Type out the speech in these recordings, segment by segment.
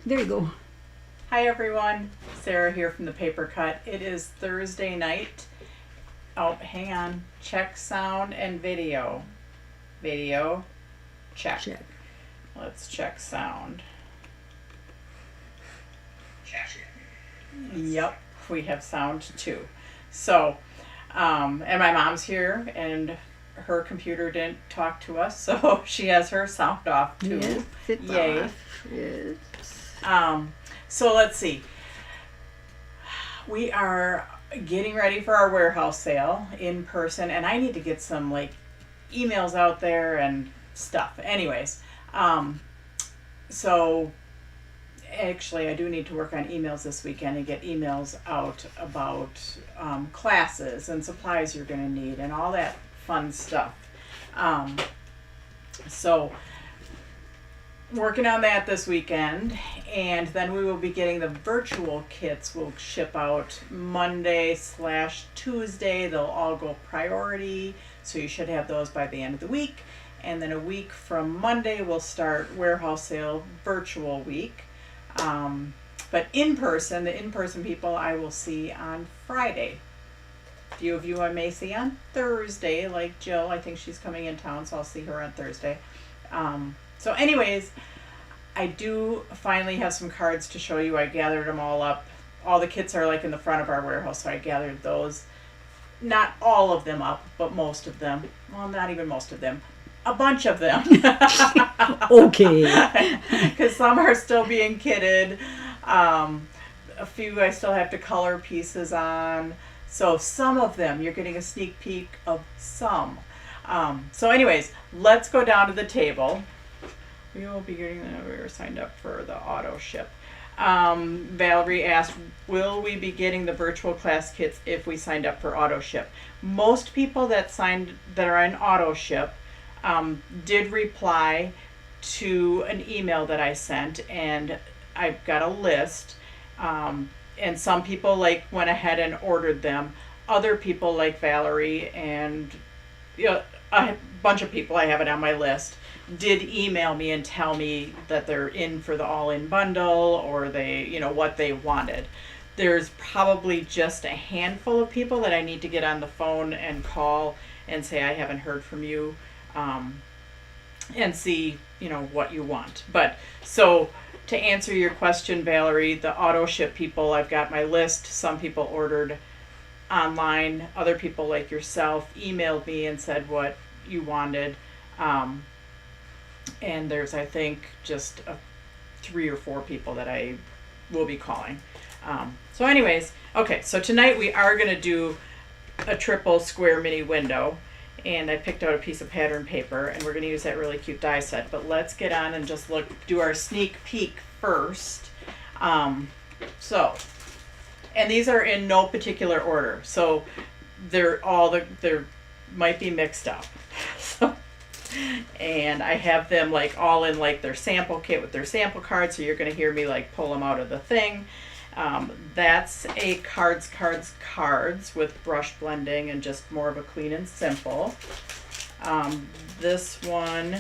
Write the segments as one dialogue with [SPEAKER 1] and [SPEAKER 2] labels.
[SPEAKER 1] There you go.
[SPEAKER 2] Hi everyone, Sarah here from the Paper Cut. It is Thursday night. Oh, hang on. Check sound and video. Video, check.
[SPEAKER 1] Check.
[SPEAKER 2] Let's check sound.
[SPEAKER 3] Check.
[SPEAKER 2] Yep, we have sound too. So, and my mom's here and her computer didn't talk to us, so she has her sound off too.
[SPEAKER 1] Yes, it's
[SPEAKER 2] Yay.
[SPEAKER 1] off. Yes.
[SPEAKER 2] So let's see. We are getting ready for our warehouse sale in person, and I need to get some like emails out there and stuff. Anyways, so actually I do need to work on emails this weekend and get emails out about classes and supplies you're going to need and all that fun stuff. So working on that this weekend, and then we will be getting the virtual kits. Will ship out Monday/Tuesday. They'll all go priority, so you should have those by the end of the week. And then a week from Monday we'll start warehouse sale virtual week. But the in-person people I will see on Friday. A few of you I may see on Thursday, like Jill. I think she's coming in town, so I'll see her on Thursday. So anyways, I do finally have some cards to show you. I gathered them all up. All the kits are like in the front of our warehouse, so I gathered those. Not all of them up, but most of them. Well, not even most of them. A bunch of them.
[SPEAKER 1] Okay.
[SPEAKER 2] Because some are still being kitted. A few I still have to color pieces on. So some of them, you're getting a sneak peek of some. So anyways, let's go down to the table. We will be getting we were signed up for the auto ship. Valerie asked, will we be getting the virtual class kits if we signed up for auto ship? Most people that are in auto ship did reply to an email that I sent, and I've got a list. And some people went ahead and ordered them. Other people like Valerie and a bunch of people, I have it on my list, did email me and tell me that they're in for the all-in bundle, or they, what they wanted. There's probably just a handful of people that I need to get on the phone and call and say I haven't heard from you, and see, what you want. But so to answer your question, Valerie, the auto ship people, I've got my list. Some people ordered online. Other people like yourself emailed me and said what you wanted. And there's, I think, just 3 or 4 people that I will be calling. So anyways, okay, so tonight we are going to do a triple square mini window. And I picked out a piece of pattern paper, and we're going to use that really cute die set. But let's get on and just do our sneak peek first. So, and these are in no particular order. So they're might be mixed up. So, and I have them all in their sample kit with their sample cards. So you're going to hear me pull them out of the thing. That's a cards with brush blending and just more of a clean and simple. This one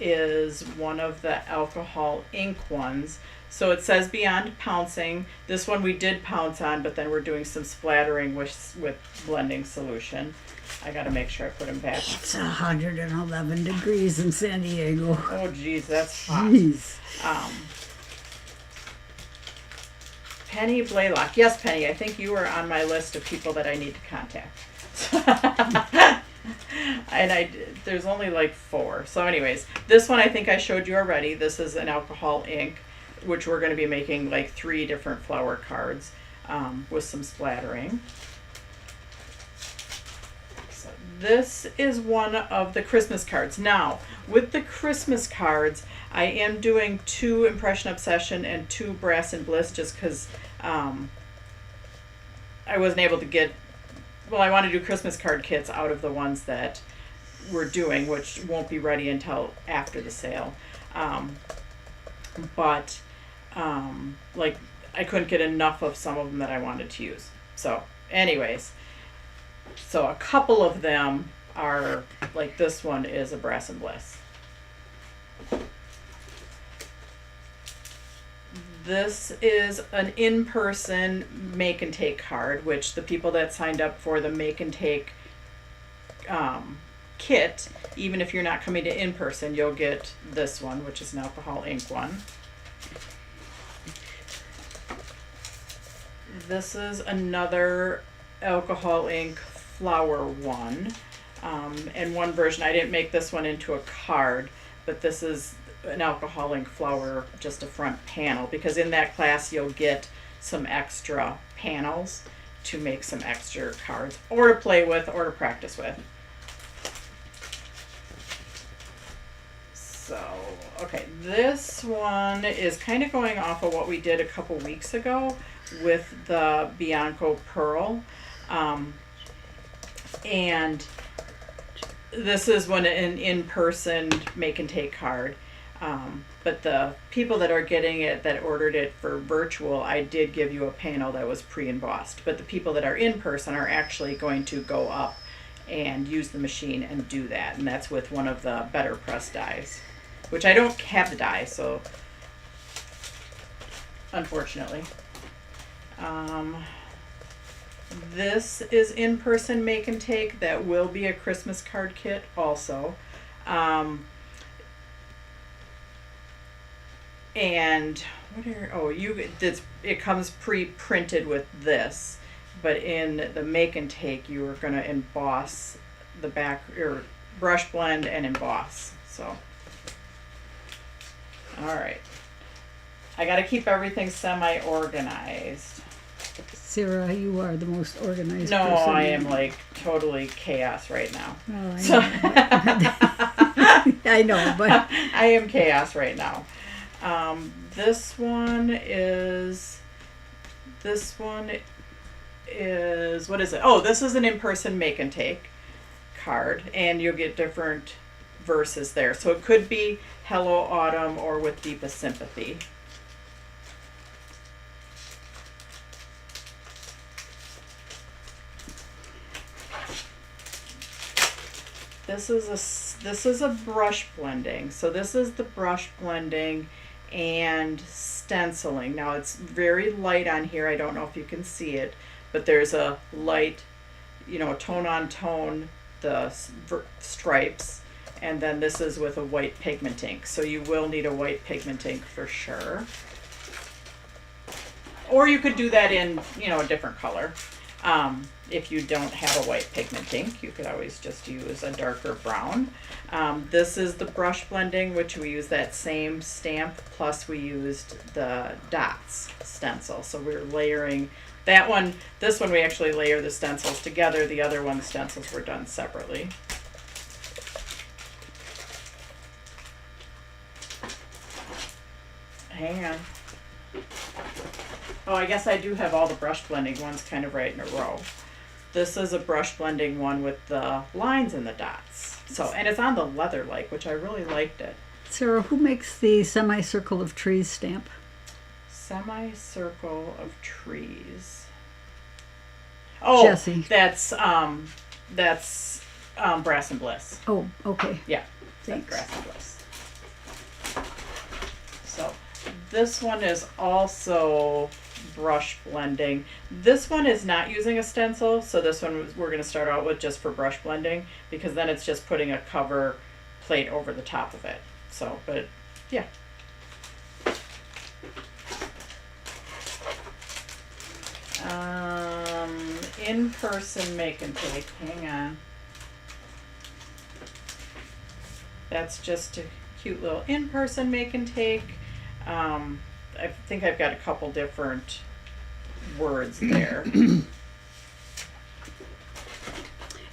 [SPEAKER 2] is one of the alcohol ink ones. So it says Beyond Pouncing. This one we did pounce on, but then we're doing some splattering with blending solution. I got to make sure I put them back.
[SPEAKER 1] It's 111 degrees in San Diego.
[SPEAKER 2] Oh, geez, that's hot.
[SPEAKER 1] Jeez.
[SPEAKER 2] Penny Blaylock. Yes, Penny, I think you were on my list of people that I need to contact. And there's only 4. So anyways, this one I think I showed you already. This is an alcohol ink, which we're going to be making 3 different flower cards with some splattering. So this is one of the Christmas cards. Now, with the Christmas cards, I am doing 2 Impression Obsession and 2 Brass and Bliss, just because I wasn't able to get, I want to do Christmas card kits out of the ones that we're doing, which won't be ready until after the sale. But I couldn't get enough of some of them that I wanted to use. So anyways, so a couple of them are, this one is a Brass and Bliss. This is an in-person make and take card, which the people that signed up for the make and take kit, even if you're not coming to in person, you'll get this one, which is an alcohol ink one. This is another alcohol ink flower one. And one version, I didn't make this one into a card, but this is an alcohol ink flower, just a front panel, because in that class you'll get some extra panels to make some extra cards, or to play with, or to practice with. So, okay, this one is kind of going off of what we did a couple weeks ago with the Bianco Pearl. And this is one an in-person make and take card. But the people that are getting it, that ordered it for virtual, I did give you a panel that was pre-embossed. But the people that are in person are actually going to go up and use the machine and do that. And that's with one of the Better Press dies, which I don't have the die, so unfortunately. This is in-person make and take. That will be a Christmas card kit also. And what are, it comes pre-printed with this, but in the make and take you are going to emboss the back, or brush blend and emboss. So, all right, I got to keep everything semi-organized.
[SPEAKER 1] Sarah, you are the most organized
[SPEAKER 2] No,
[SPEAKER 1] person.
[SPEAKER 2] I am like totally chaos right now.
[SPEAKER 1] Well,
[SPEAKER 2] So
[SPEAKER 1] I know, but
[SPEAKER 2] I am chaos right now. This one is, what is it? Oh, this is an in-person make and take card, and you'll get different verses there. So it could be Hello Autumn or With Deepest Sympathy. This is a brush blending. So this is the brush blending and stenciling. Now it's very light on here. I don't know if you can see it, but there's a light, tone on tone, the stripes, and then this is with a white pigment ink. So you will need a white pigment ink for sure. Or you could do that in, a different color. If you don't have a white pigment ink, you could always just use a darker brown. This is the brush blending, which we use that same stamp, plus we used the dots stencil. So we're layering that one. This one we actually layer the stencils together. The other one, the stencils were done separately. Hang on. Oh, I guess I do have all the brush blending ones kind of right in a row. This is a brush blending one with the lines and the dots. So, and it's on the leather-like, which I really liked it.
[SPEAKER 1] Sarah, who makes the semicircle of trees stamp?
[SPEAKER 2] Semicircle of trees. Oh,
[SPEAKER 1] Jessie.
[SPEAKER 2] That's Brass and Bliss.
[SPEAKER 1] Oh, okay.
[SPEAKER 2] Yeah,
[SPEAKER 1] Thanks.
[SPEAKER 2] that's Brass and Bliss. So this one is also brush blending. This one is not using a stencil, so this one we're going to start out with just for brush blending, because then it's just putting a cover plate over the top of it. So, but yeah. In-person make and take. Hang on. That's just a cute little in-person make and take. I think I've got a couple different words there.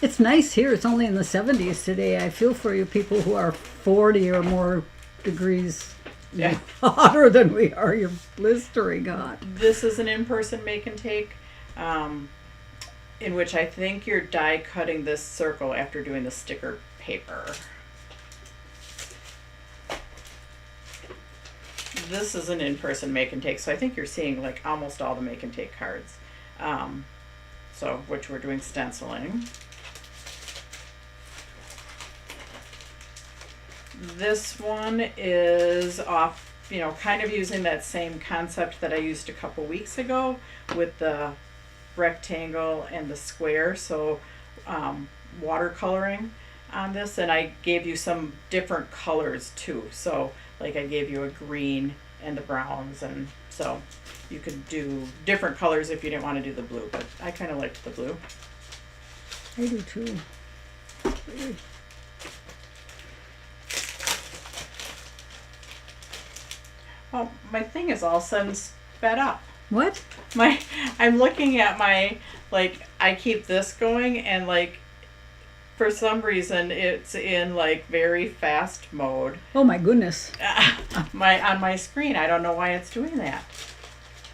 [SPEAKER 1] It's nice here. It's only in the 70s today. I feel for you people who are 40 or more degrees
[SPEAKER 2] Yeah.
[SPEAKER 1] hotter than we are. You're blistering hot.
[SPEAKER 2] This is an in-person make and take, in which I think you're die cutting this circle after doing the sticker paper. This is an in-person make and take, so I think you're seeing like almost all the make and take cards. So, which we're doing stenciling. This one is off kind of using that same concept that I used a couple weeks ago with the rectangle and the square. So watercoloring on this, and I gave you some different colors too. So like I gave you a green and the browns, and so you could do different colors if you didn't want to do the blue, but I kind of liked the blue.
[SPEAKER 1] I do too.
[SPEAKER 2] Oh, my thing is all of a sudden sped up.
[SPEAKER 1] What?
[SPEAKER 2] I'm looking at my, like, I keep this going, and like for some reason it's in like very fast mode.
[SPEAKER 1] Oh my goodness.
[SPEAKER 2] On my screen. I don't know why it's doing that.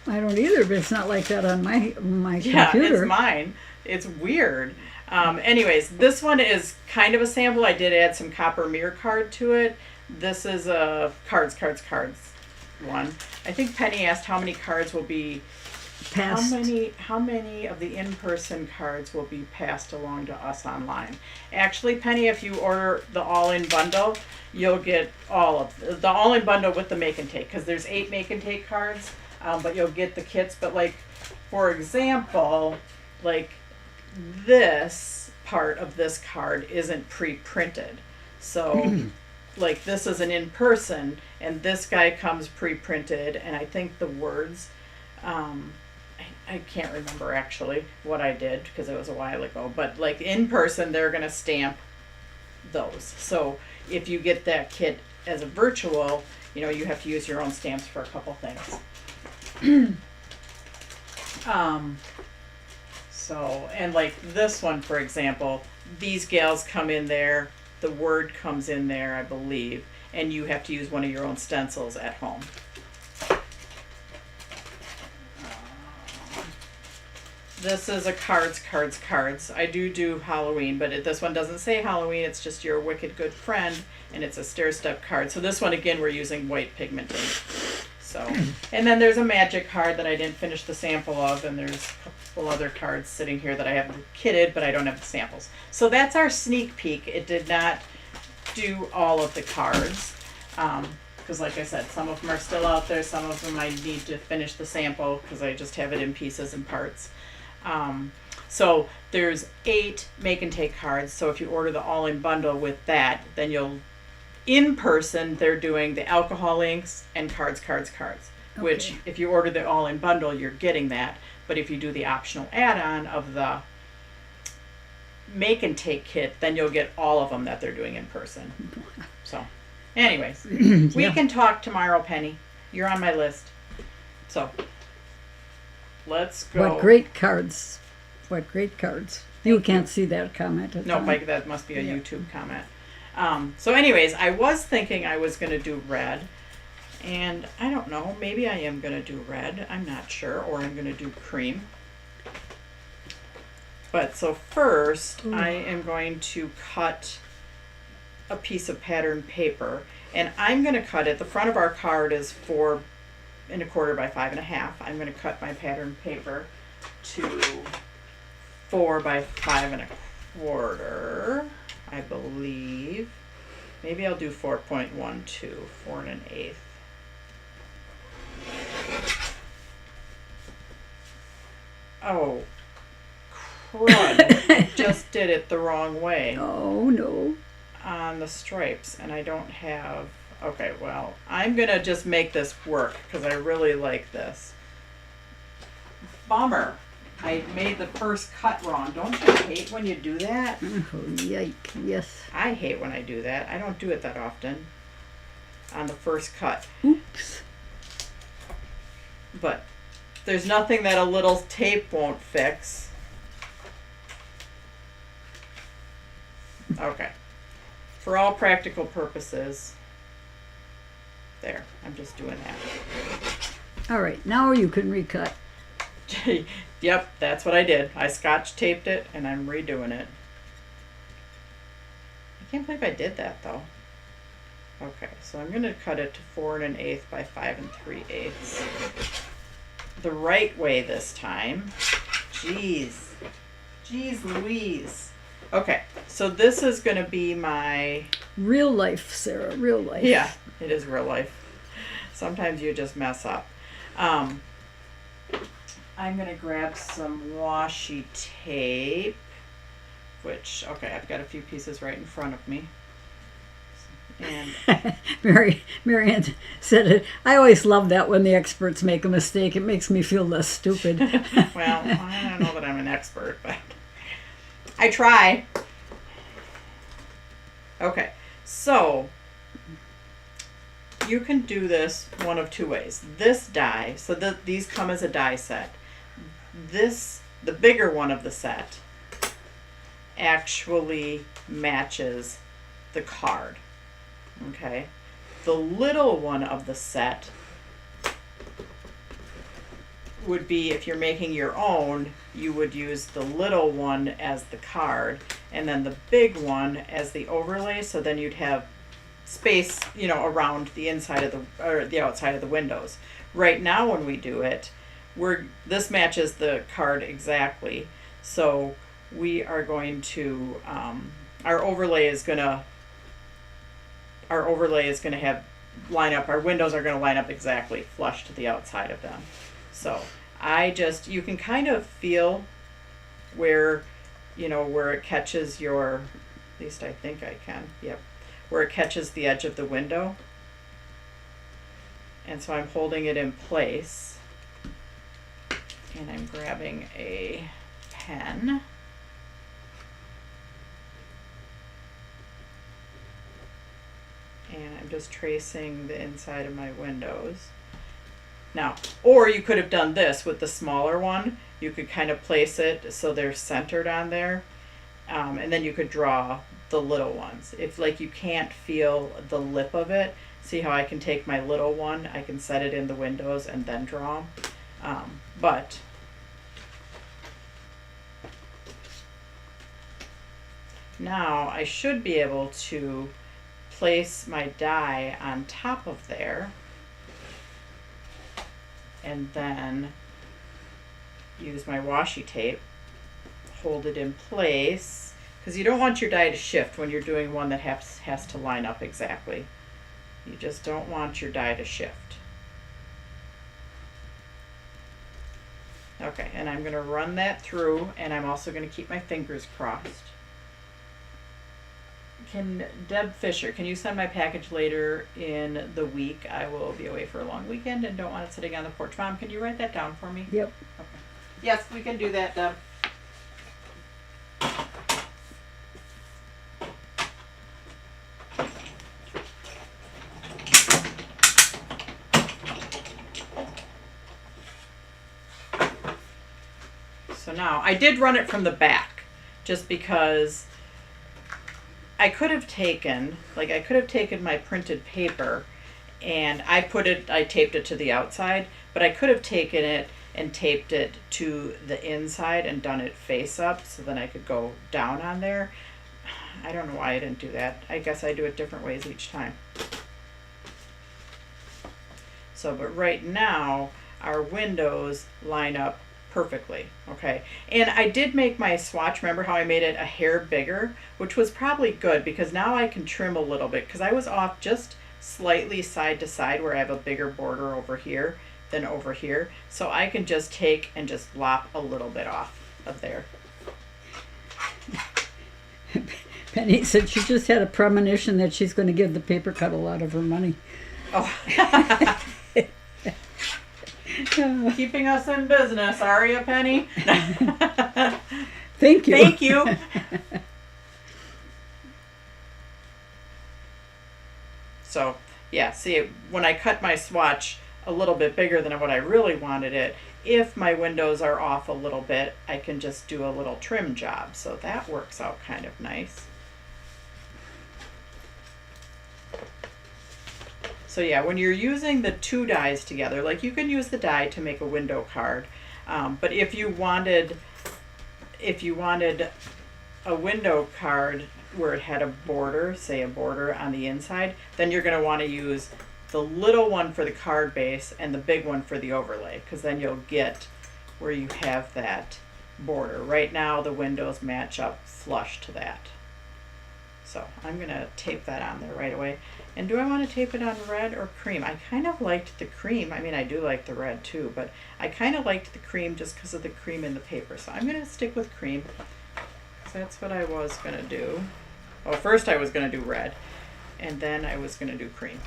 [SPEAKER 1] I don't either, but it's not like that on my
[SPEAKER 2] Yeah,
[SPEAKER 1] computer.
[SPEAKER 2] it's mine. It's weird. Anyways, this one is kind of a sample. I did add some copper mirror card to it. This is a cards one. I think Penny asked how many cards will be
[SPEAKER 1] Passed.
[SPEAKER 2] how many of the in-person cards will be passed along to us online. Actually, Penny, if you order the all-in bundle, you'll get all of the all-in bundle with the make and take, because there's 8 make and take cards, but you'll get the kits. But like, for example, like this part of this card isn't pre-printed, so like this is an in-person, and this guy comes pre-printed, and I think the words, I can't remember actually what I did because it was a while ago, but like in person they're gonna stamp those. So if you get that kit as a virtual, you have to use your own stamps for a couple things. So, and like this one, for example, these gals come in there, the word comes in there, I believe, and you have to use one of your own stencils at home. This is a cards. I do Halloween, but this one doesn't say Halloween. It's just your wicked good friend, and it's a stair step card. So this one, again, we're using white pigment ink. So, and then there's a magic card that I didn't finish the sample of, and there's a couple other cards sitting here that I have kitted, but I don't have the samples. So that's our sneak peek. It did not do all of the cards, because like I said, some of them are still out there. Some of them I need to finish the sample because I just have it in pieces and parts. So there's 8 make and take cards. So if you order the all-in bundle with that, then you'll, in person, they're doing the alcohol inks and cards, which if you order the all-in bundle, you're getting that. But if you do the optional add-on of the make and take kit, then you'll get all of them that they're doing in person. So anyways, we can talk tomorrow, Penny. You're on my list. So let's go.
[SPEAKER 1] What great cards. You can't see that comment.
[SPEAKER 2] No, Mike, that must be a YouTube comment. So anyways, I was thinking I was going to do red, and I don't know, maybe I am going to do red. I'm not sure, or I'm going to do cream. But so first, I am going to cut a piece of pattern paper, and I'm going to cut it. The front of our card is 4 1/4 by 5 1/2. I'm going to cut my pattern paper to 4 by 5 1/4, I believe. Maybe I'll do 4.12, 4 1/8. Oh, crud. I just did it the wrong way.
[SPEAKER 1] Oh, no.
[SPEAKER 2] On the stripes, and I don't have, okay, well, I'm gonna just make this work because I really like this. Bummer. I made the first cut wrong. Don't you hate when you do that?
[SPEAKER 1] Oh, yike. Yes.
[SPEAKER 2] I hate when I do that. I don't do it that often on the first cut.
[SPEAKER 1] Oops.
[SPEAKER 2] But there's nothing that a little tape won't fix. Okay. For all practical purposes, there, I'm just doing that.
[SPEAKER 1] All right, now you can recut.
[SPEAKER 2] Yep, that's what I did. I scotch taped it and I'm redoing it. I can't believe I did that though. Okay, so I'm gonna cut it to 4 1/8 by 5 3/8. The right way this time. Jeez Louise. Okay, so this is gonna be my
[SPEAKER 1] Real life, Sarah, real life.
[SPEAKER 2] Yeah, it is real life. Sometimes you just mess up. I'm gonna grab some washi tape, which, okay, I've got a few pieces right in front of me. And
[SPEAKER 1] Marianne said it. I always love that when the experts make a mistake. It makes me feel less stupid.
[SPEAKER 2] well, I don't know that I'm an expert, but I try. Okay, so you can do this one of two ways. This die, so these come as a die set. The bigger one of the set, actually matches the card. Okay, the little one of the set would be, if you're making your own, you would use the little one as the card and then the big one as the overlay, so then you'd have space, around the inside of the outside of the windows. Right now when we do it, this matches the card exactly, so we are going to our overlay is going to have line up, our windows are going to line up exactly flush to the outside of them. So you can kind of feel where it catches at least I think I can, yep, where it catches the edge of the window. And so I'm holding it in place and I'm grabbing a pen. And I'm just tracing the inside of my windows. Now, or you could have done this with the smaller one. You could kind of place it so they're centered on there. And then you could draw the little ones. If you can't feel the lip of it, see how I can take my little one, I can set it in the windows and then draw them. But now I should be able to place my die on top of there and then use my washi tape, hold it in place, because you don't want your die to shift when you're doing one that has to line up exactly. You just don't want your die to shift. Okay, and I'm going to run that through, and I'm also going to keep my fingers crossed. Deb Fisher, can you send my package later in the week? I will be away for a long weekend and don't want it sitting on the porch. Mom, can you write that down for me?
[SPEAKER 1] Yep.
[SPEAKER 2] Okay. Yes, we can do that, Deb. So now, I did run it from the back just because I could have taken my printed paper and I taped it to the outside, but I could have taken it and taped it to the inside and done it face up so then I could go down on there. I don't know why I didn't do that. I guess I do it different ways each time. So, but right now our windows line up perfectly, okay? And I did make my swatch, remember how I made it a hair bigger, which was probably good because now I can trim a little bit because I was off just slightly side to side where I have a bigger border over here than over here. So I can just take and just lop a little bit off of there.
[SPEAKER 1] Penny said she just had a premonition that she's going to give the paper cut a lot of her money.
[SPEAKER 2] Oh. Keeping us in business, are you, Penny?
[SPEAKER 1] Thank you.
[SPEAKER 2] Thank you. So, yeah, see, when I cut my swatch a little bit bigger than what I really wanted it, if my windows are off a little bit, I can just do a little trim job. So that works out kind of nice. So yeah, when you're using the two dies together, like you can use the die to make a window card, but if you wanted a window card where it had a border, say a border on the inside, then you're going to want to use the little one for the card base and the big one for the overlay, because then you'll get where you have that border. Right now the windows match up flush to that. So I'm going to tape that on there right away. And do I want to tape it on red or cream? I kind of liked the cream. I mean, I do like the red too, but I kind of liked the cream just because of the cream in the paper. So I'm going to stick with cream. So that's what I was going to do. Well, first I was going to do red, and then I was going to do cream.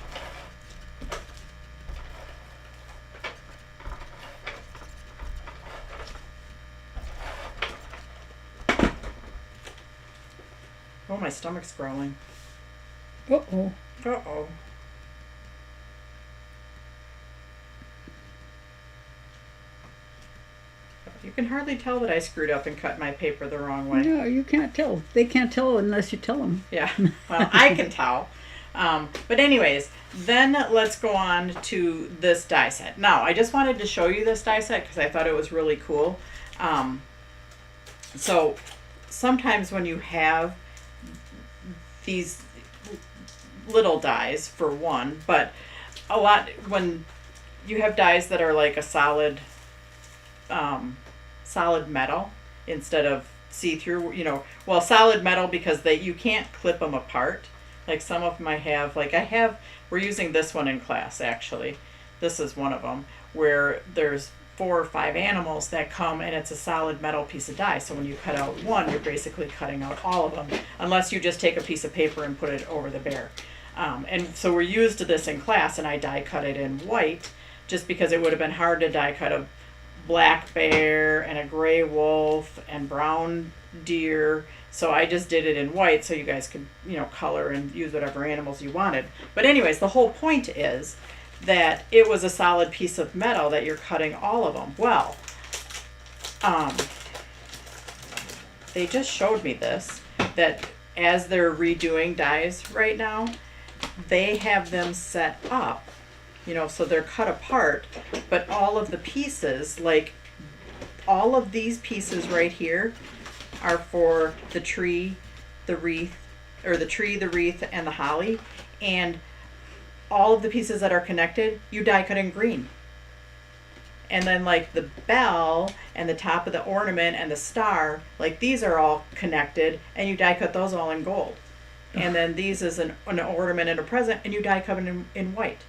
[SPEAKER 2] Oh, my stomach's growling.
[SPEAKER 1] Uh-oh.
[SPEAKER 2] Uh-oh. You can hardly tell that I screwed up and cut my paper the wrong way.
[SPEAKER 1] No, you can't tell. They can't tell unless you tell them.
[SPEAKER 2] Yeah, well, I can tell. But anyways, then let's go on to this die set. Now, I just wanted to show you this die set because I thought it was really cool. So sometimes when you have these little dies, for one, but a lot when you have dies that are like a solid metal instead of see-through, well, solid metal because you can't clip them apart. Like some of them we're using this one in class actually. This is one of them where there's 4 or 5 animals that come and it's a solid metal piece of die. So when you cut out one, you're basically cutting out all of them, unless you just take a piece of paper and put it over the bear. And so we're used to this in class, and I die cut it in white just because it would have been hard to die cut a black bear and a gray wolf and brown deer. So I just did it in white so you guys could, color and use whatever animals you wanted. But anyways, the whole point is that it was a solid piece of metal that you're cutting all of them. Well, they just showed me this, that as they're redoing dies right now, they have them set up, so they're cut apart, but all of the pieces, like all of these pieces right here are for the tree, the wreath, and the holly, and all of the pieces that are connected, you die cut in green. And then like the bell and the top of the ornament and the star, like these are all connected, and you die cut those all in gold. And then these is an ornament and a present, and you die cut them in white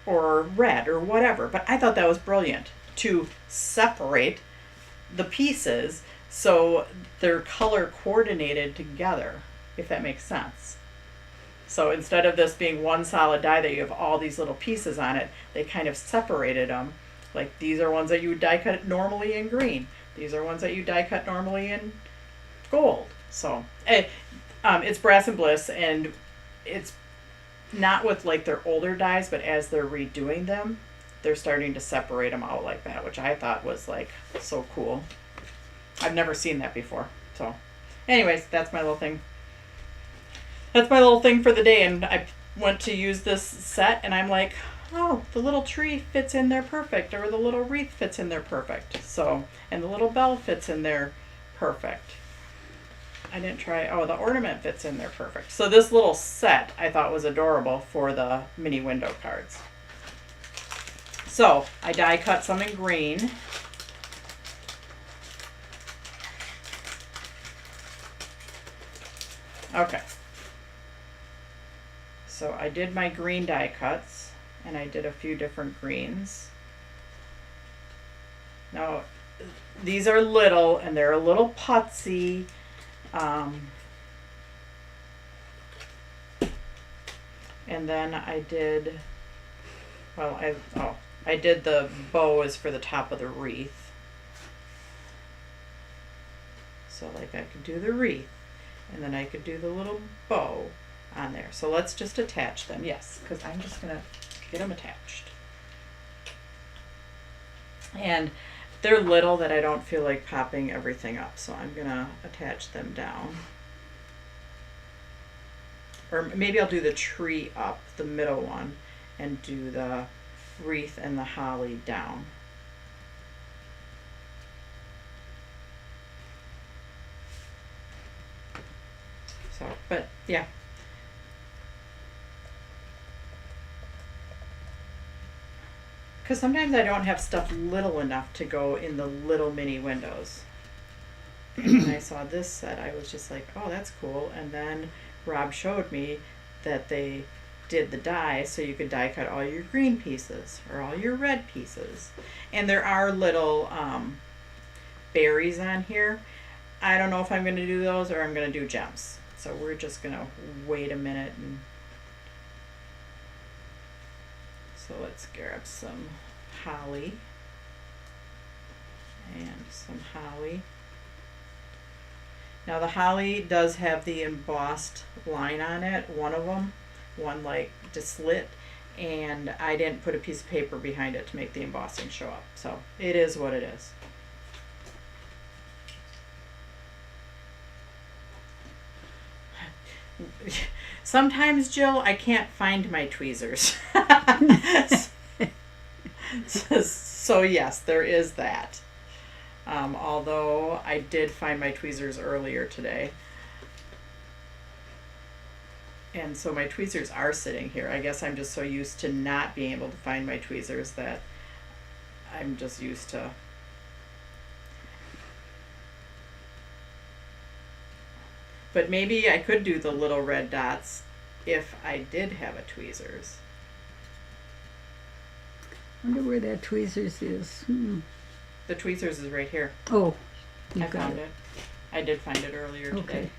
[SPEAKER 2] or red or whatever. But I thought that was brilliant to separate the pieces so they're color coordinated together, if that makes sense. So instead of this being one solid die that you have all these little pieces on it, they kind of separated them. Like these are ones that you would die cut normally in green. These are ones that you die cut normally in gold. So it's Brass and Bliss, and it's not with like their older dies, but as they're redoing them, they're starting to separate them out like that, which I thought was like so cool. I've never seen that before. So anyways, that's my little thing. That's my little thing for the day, and I went to use this set, and I'm like, oh, the little tree fits in there perfect, or the little wreath fits in there perfect. So, and the little bell fits in there perfect. I didn't try, the ornament fits in there perfect. So this little set I thought was adorable for the mini window cards. So I die cut some in green. Okay. So I did my green die cuts, and I did a few different greens. Now, these are little, and they're a little putsy. And then I did, I did the bow is for the top of the wreath. So like I could do the wreath, and then I could do the little bow on there. So let's just attach them. Yes, because I'm just going to get them attached. And they're little that I don't feel like popping everything up, so I'm going to attach them down. Or maybe I'll do the tree up, the middle one, and do the wreath and the holly down. So, but yeah. Because sometimes I don't have stuff little enough to go in the little mini windows. And when I saw this set, I was just like, oh, that's cool. And then Rob showed me that they did the die so you could die cut all your green pieces or all your red pieces. And there are little berries on here. I don't know if I'm going to do those or I'm going to do gems. So we're just going to wait a minute. And so let's grab some holly and some holly. Now the holly does have the embossed line on it, one of them, one like just lit, and I didn't put a piece of paper behind it to make the embossing show up. So it is what it is. Sometimes, Jill, I can't find my tweezers. So yes, there is that. Although I did find my tweezers earlier today. And so my tweezers are sitting here. I guess I'm just so used to not being able to find my tweezers that I'm just used to. But maybe I could do the little red dots if I did have a tweezers.
[SPEAKER 1] I wonder where that tweezers is.
[SPEAKER 2] The tweezers is right here.
[SPEAKER 1] Oh, you
[SPEAKER 2] I
[SPEAKER 1] got
[SPEAKER 2] found it. I did find it earlier today.
[SPEAKER 1] Okay.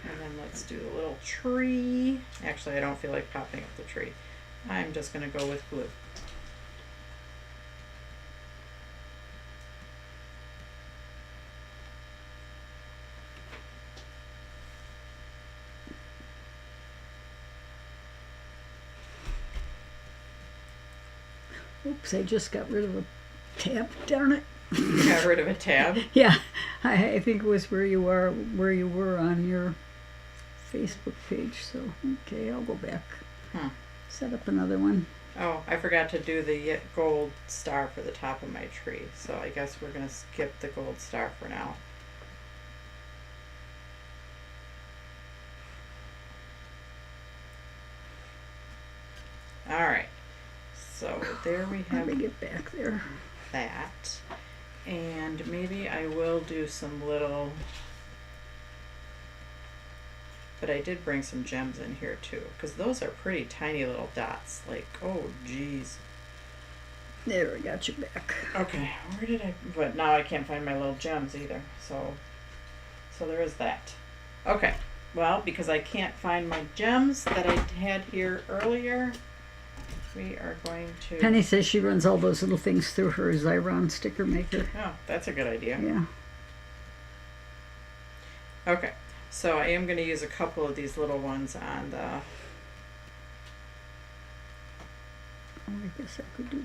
[SPEAKER 2] And then let's do the little tree. Actually, I don't feel like popping up the tree. I'm just going to go with glue.
[SPEAKER 1] Oops, I just got rid of a tab, darn it.
[SPEAKER 2] You got rid of a tab.
[SPEAKER 1] Yeah, I think it was where you were on your Facebook page. So okay, I'll go back. Set up another one.
[SPEAKER 2] Oh, I forgot to do the gold star for the top of my tree. So I guess we're going to skip the gold star for now. All right. So there we
[SPEAKER 1] Let
[SPEAKER 2] have
[SPEAKER 1] me get back there.
[SPEAKER 2] that. And maybe I will do some little, but I did bring some gems in here too, because those are pretty tiny little dots. Like, oh geez.
[SPEAKER 1] There, I got you back.
[SPEAKER 2] Okay, where did I, but now I can't find my little gems either. So there is that. Okay, well, because I can't find my gems that I had here earlier, we are going to.
[SPEAKER 1] Penny says she runs all those little things through her Xyron sticker maker.
[SPEAKER 2] Oh, that's a good idea.
[SPEAKER 1] Yeah.
[SPEAKER 2] Okay, so I am going to use a couple of these little ones on the.
[SPEAKER 1] Oh, I guess I could do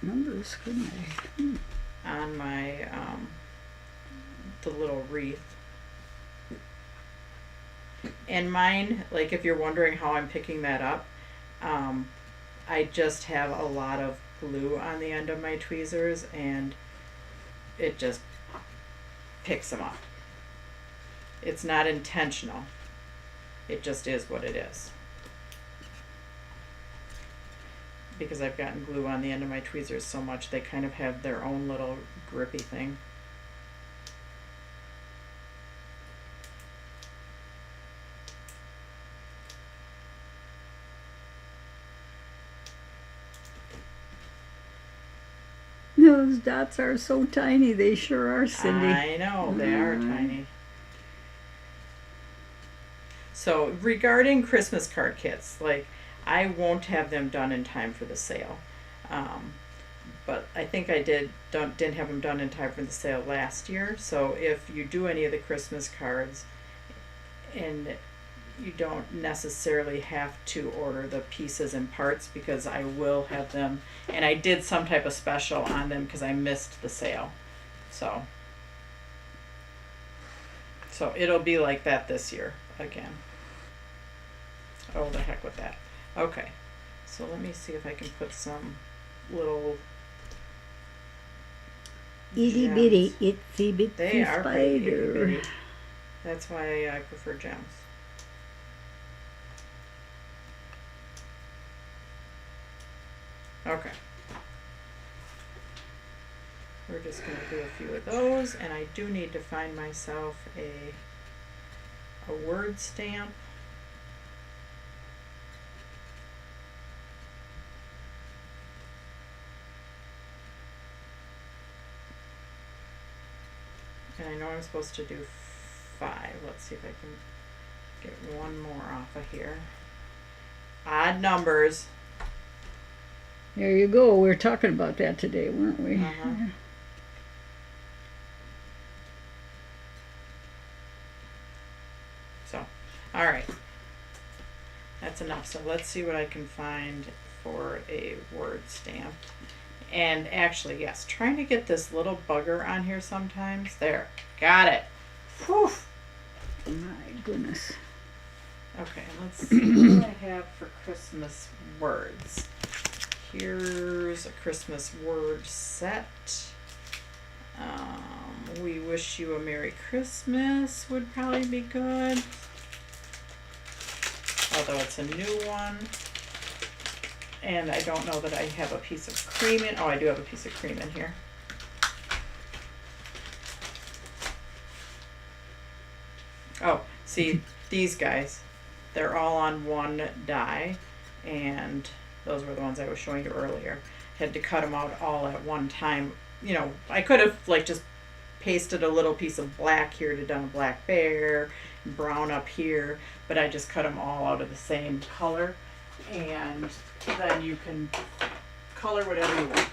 [SPEAKER 1] numbers, couldn't I?
[SPEAKER 2] On my the little wreath. And mine, like if you're wondering how I'm picking that up, I just have a lot of glue on the end of my tweezers and it just picks them up. It's not intentional. It just is what it is. Because I've gotten glue on the end of my tweezers so much, they kind of have their own little grippy thing.
[SPEAKER 1] Those dots are so tiny. They sure are, Cindy.
[SPEAKER 2] I know, they are tiny. So regarding Christmas card kits, like I won't have them done in time for the sale. But I think I didn't have them done in time for the sale last year. So if you do any of the Christmas cards and you don't necessarily have to order the pieces and parts, because I will have them, and I did some type of special on them because I missed the sale. So it'll be like that this year again. Oh, the heck with that. Okay, so let me see if I can put some little
[SPEAKER 1] Itty
[SPEAKER 2] gems.
[SPEAKER 1] bitty, itsy bitsy
[SPEAKER 2] They are pretty itty
[SPEAKER 1] spider.
[SPEAKER 2] bitty. That's why I prefer gems. Okay. we're just going to do a few of those, and I do need to find myself a word stamp. And I know I'm supposed to do 5. Let's see if I can get one more off of here. Odd numbers.
[SPEAKER 1] There you go. We were talking about that today, weren't we?
[SPEAKER 2] Uh-huh. So, all right. That's enough. So let's see what I can find for a word stamp. And actually, yes, trying to get this little bugger on here sometimes. There. Got it. Whew.
[SPEAKER 1] My goodness.
[SPEAKER 2] Okay, let's see what do I have for Christmas words. Here's a Christmas word set. We wish you a Merry Christmas would probably be good. Although it's a new one. And I don't know that I have a piece of cream in. Oh, I do have a piece of cream in here. Oh, see, these guys, they're all on one die, and those were the ones I was showing you earlier. Had to cut them out all at one time. You know, I could have like just pasted a little piece of black here to done a black bear, brown up here, but I just cut them all out of the same color, and then you can color whatever you want.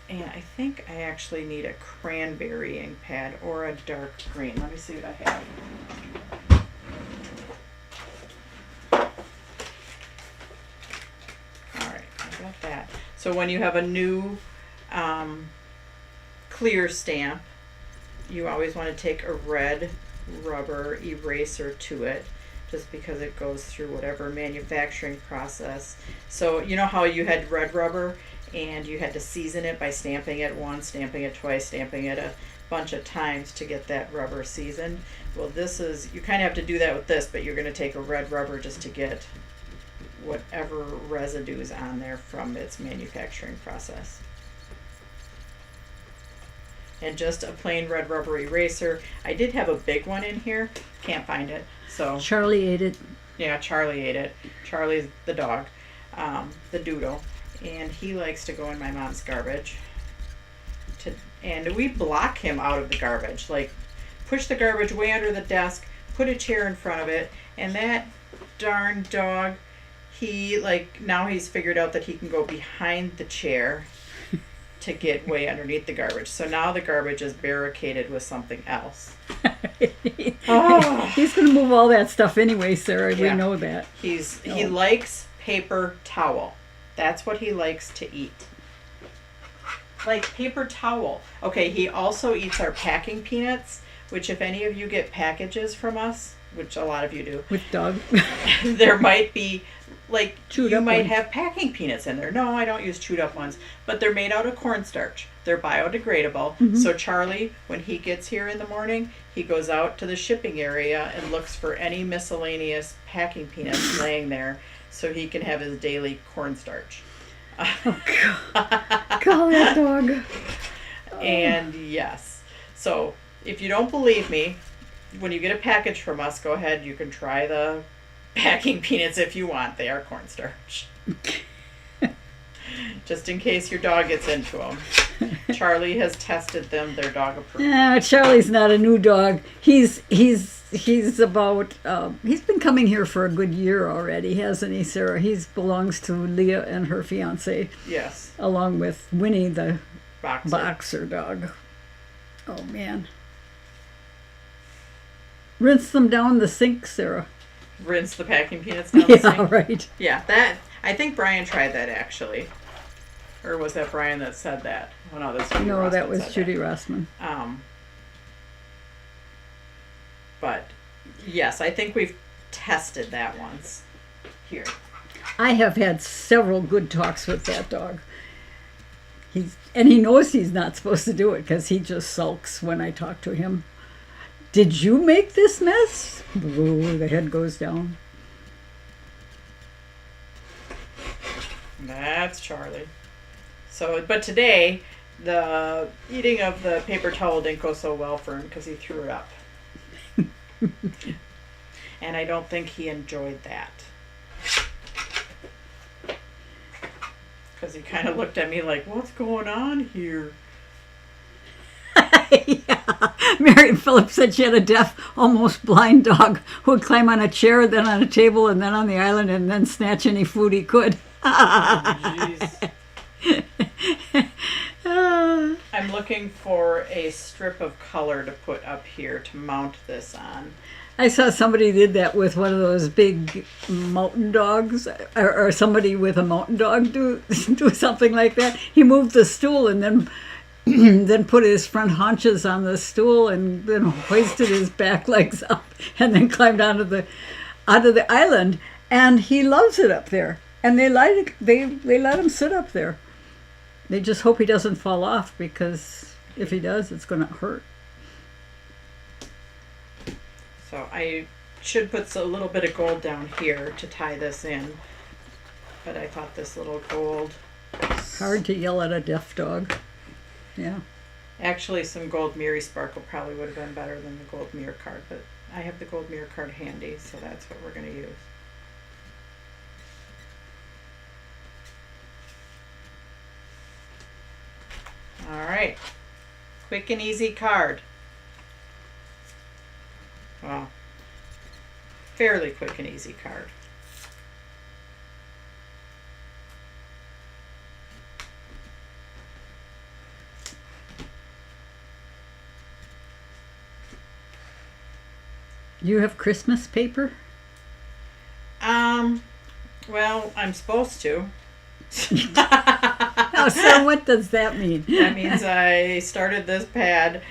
[SPEAKER 2] And I think I actually need a cranberry ink pad or a dark green. Let me see what I have. All right, I got that. So when you have a new clear stamp, you always want to take a red rubber eraser to it, just because it goes through whatever manufacturing process. So you know how you had red rubber and you had to season it by stamping it once, stamping it twice, stamping it a bunch of times to get that rubber seasoned? Well, this is, you kind of have to do that with this, but you're going to take a red rubber just to get whatever residue is on there from its manufacturing process. And just a plain red rubber eraser. I did have a big one in here, can't find it. So
[SPEAKER 1] Charlie ate it.
[SPEAKER 2] yeah, Charlie ate it. Charlie's the dog, the doodle, and he likes to go in my mom's garbage. And we block him out of the garbage. Like, push the garbage way under the desk, put a chair in front of it, and that darn dog, he now he's figured out that he can go behind the chair to get way underneath the garbage. So now the garbage is barricaded with something else.
[SPEAKER 1] Oh. He's going to move all that stuff anyway, Sarah.
[SPEAKER 2] Yeah.
[SPEAKER 1] We know that.
[SPEAKER 2] He likes paper towel. That's what he likes to eat. Like paper towel. Okay, he also eats our packing peanuts, which if any of you get packages from us, which a lot of you do,
[SPEAKER 1] with dog,
[SPEAKER 2] there might be
[SPEAKER 1] chewed
[SPEAKER 2] you
[SPEAKER 1] up
[SPEAKER 2] might
[SPEAKER 1] ones.
[SPEAKER 2] have packing peanuts in there. No, I don't use chewed up ones, but they're made out of cornstarch. They're biodegradable.
[SPEAKER 1] Mm-hmm.
[SPEAKER 2] So Charlie, when he gets here in the morning, he goes out to the shipping area and looks for any miscellaneous packing peanuts laying there so he can have his daily cornstarch.
[SPEAKER 1] Oh, God. Call that dog.
[SPEAKER 2] And yes, so if you don't believe me, when you get a package from us, go ahead, you can try the packing peanuts if you want. They are cornstarch. Just in case your dog gets into them. Charlie has tested them. Their dog approved.
[SPEAKER 1] Charlie's not a new dog. He's about, he's been coming here for a good year already, hasn't he, Sarah? He belongs to Leah and her fiance.
[SPEAKER 2] Yes.
[SPEAKER 1] Along with Winnie, the
[SPEAKER 2] Boxer
[SPEAKER 1] dog. Oh, man. Rinse them down the sink, Sarah.
[SPEAKER 2] Rinse the packing peanuts down the sink?
[SPEAKER 1] Right.
[SPEAKER 2] Yeah, that, I think Brian tried that actually. Or was that Brian that said that? Oh, no, that's Judy
[SPEAKER 1] No,
[SPEAKER 2] Rossman
[SPEAKER 1] that was
[SPEAKER 2] said
[SPEAKER 1] Judy
[SPEAKER 2] that.
[SPEAKER 1] Rossman.
[SPEAKER 2] But yes, I think we've tested that once here.
[SPEAKER 1] I have had several good talks with that dog. He knows he's not supposed to do it because he just sulks when I talk to him. Did you make this mess? Ooh, the head goes down.
[SPEAKER 2] That's Charlie. So, but today, the eating of the paper towel didn't go so well for him because he threw it up. And I don't think he enjoyed that. Because he kind of looked at me like, what's going on here?
[SPEAKER 1] Yeah. Mary Phillips said she had a deaf, almost blind dog who would climb on a chair, then on a table, and then on the island, and then snatch any food he could.
[SPEAKER 2] Jeez. I'm looking for a strip of color to put up here to mount this on.
[SPEAKER 1] I saw somebody did that with one of those big mountain dogs, or somebody with a mountain dog do something like that. He moved the stool and then then put his front haunches on the stool and then hoisted his back legs up and then climbed onto the island. And he loves it up there. And they let him sit up there. They just hope he doesn't fall off, because if he does, it's going to hurt.
[SPEAKER 2] So I should put a little bit of gold down here to tie this in. But I thought this little gold...
[SPEAKER 1] Hard to yell at a deaf dog. Yeah.
[SPEAKER 2] Actually, some gold Miri sparkle probably would have been better than the gold mirror card, but I have the gold mirror card handy, so that's what we're going to use. All right. Quick and easy card. Well, fairly quick and easy card.
[SPEAKER 1] You have Christmas paper?
[SPEAKER 2] Well, I'm supposed to.
[SPEAKER 1] Oh, so what does that mean?
[SPEAKER 2] That means I started this pad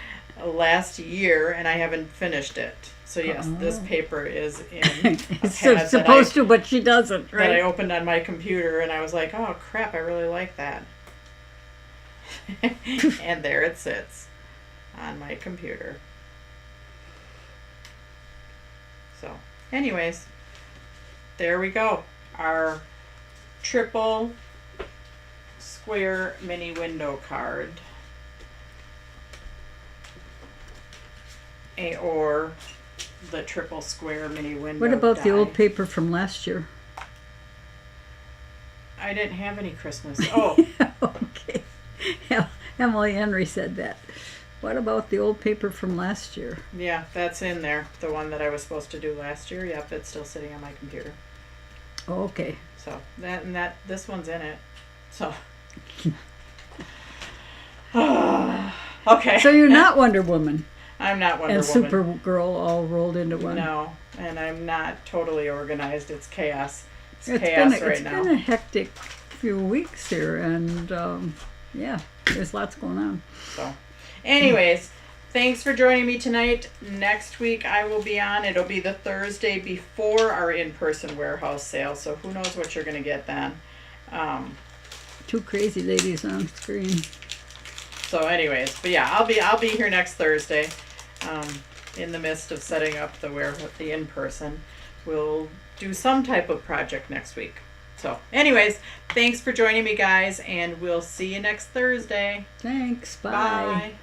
[SPEAKER 2] last year and I haven't finished it. So yes, this paper is in a
[SPEAKER 1] It's
[SPEAKER 2] pad
[SPEAKER 1] supposed to, but she doesn't,
[SPEAKER 2] that I
[SPEAKER 1] right?
[SPEAKER 2] opened on my computer and I was like, oh crap, I really like that. And there it sits on my computer. So, anyways, there we go. Our triple square mini window card. Or the triple square mini window.
[SPEAKER 1] What about the
[SPEAKER 2] die.
[SPEAKER 1] old paper from last year?
[SPEAKER 2] I didn't have any Christmas. Oh,
[SPEAKER 1] Okay. Yeah, Emily Henry said that. What about the old paper from last year?
[SPEAKER 2] yeah, that's in there. The one that I was supposed to do last year. Yep, it's still sitting on my computer.
[SPEAKER 1] Oh, okay.
[SPEAKER 2] So this one's in it. So. Okay.
[SPEAKER 1] So you're not Wonder Woman
[SPEAKER 2] I'm not Wonder
[SPEAKER 1] and
[SPEAKER 2] Woman.
[SPEAKER 1] Supergirl all rolled into one.
[SPEAKER 2] No, and I'm not totally organized. It's chaos. It's
[SPEAKER 1] It's
[SPEAKER 2] chaos
[SPEAKER 1] been,
[SPEAKER 2] right
[SPEAKER 1] it's
[SPEAKER 2] now.
[SPEAKER 1] been a hectic few weeks here, and yeah, there's lots going on.
[SPEAKER 2] So, anyways, thanks for joining me tonight. Next week I will be on. It'll be the Thursday before our in-person warehouse sale. So who knows what you're going to get then.
[SPEAKER 1] Two crazy ladies on screen.
[SPEAKER 2] So, anyways, but yeah, I'll be here next Thursday. In the midst of setting up the in-person, we'll do some type of project next week. So, anyways, thanks for joining me, guys, and we'll see you next Thursday.
[SPEAKER 1] Thanks.
[SPEAKER 2] Bye.